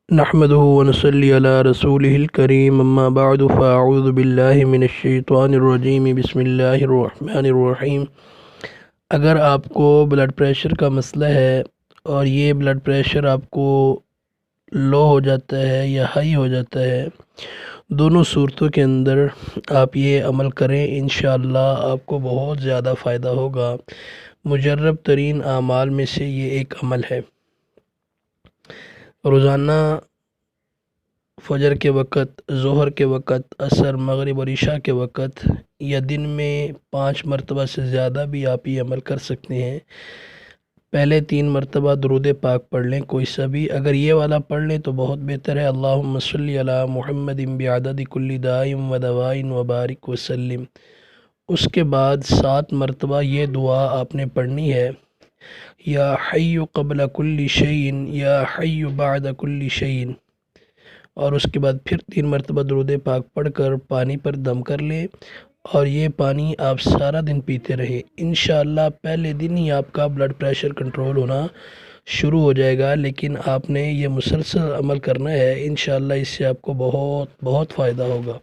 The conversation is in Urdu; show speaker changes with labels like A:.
A: نحمده ونصلي على رسوله الكريم اما بعد فاعوذ باللہ من الشیطان الرجیم بسم اللہ الرحمن الرحیم۔ اگر آپ کو بلڈ پریشر کا مسئلہ ہے اور یہ بلڈ پریشر آپ کو لو ہو جاتا ہے یا ہائی ہو جاتا ہے، دونوں صورتوں کے اندر آپ یہ عمل کریں، انشاءاللہ آپ کو بہت زیادہ فائدہ ہوگا۔ مجرب ترین اعمال میں سے یہ ایک عمل ہے۔ روزانہ فجر کے وقت، ظہر کے وقت، عصر، مغرب اور عشاء کے وقت یا دن میں 5 مرتبہ سے زیادہ بھی آپ یہ عمل کر سکتے ہیں۔ پہلے 3 مرتبہ درود پاک پڑھ لیں، کوئی سا بھی، اگر یہ والا پڑھ لیں تو بہت بہتر ہے۔ اللہم صلی علی محمد بعدد کل داء و دواء وبارک وسلم۔ اس کے بعد 7 مرتبہ یہ دعا آپ نے پڑھنی ہے، یا حی قبل کل شیء یا حی بعد کل شیء، اور اس کے بعد پھر 3 مرتبہ درود پاک پڑھ کر پانی پر دم کر لیں، اور یہ پانی آپ سارا دن پیتے رہیں۔ انشاءاللہ پہلے دن ہی آپ کا بلڈ پریشر کنٹرول ہونا شروع ہو جائے گا، لیکن آپ نے یہ مسلسل عمل کرنا ہے، انشاءاللہ اس سے آپ کو بہت بہت فائدہ ہوگا۔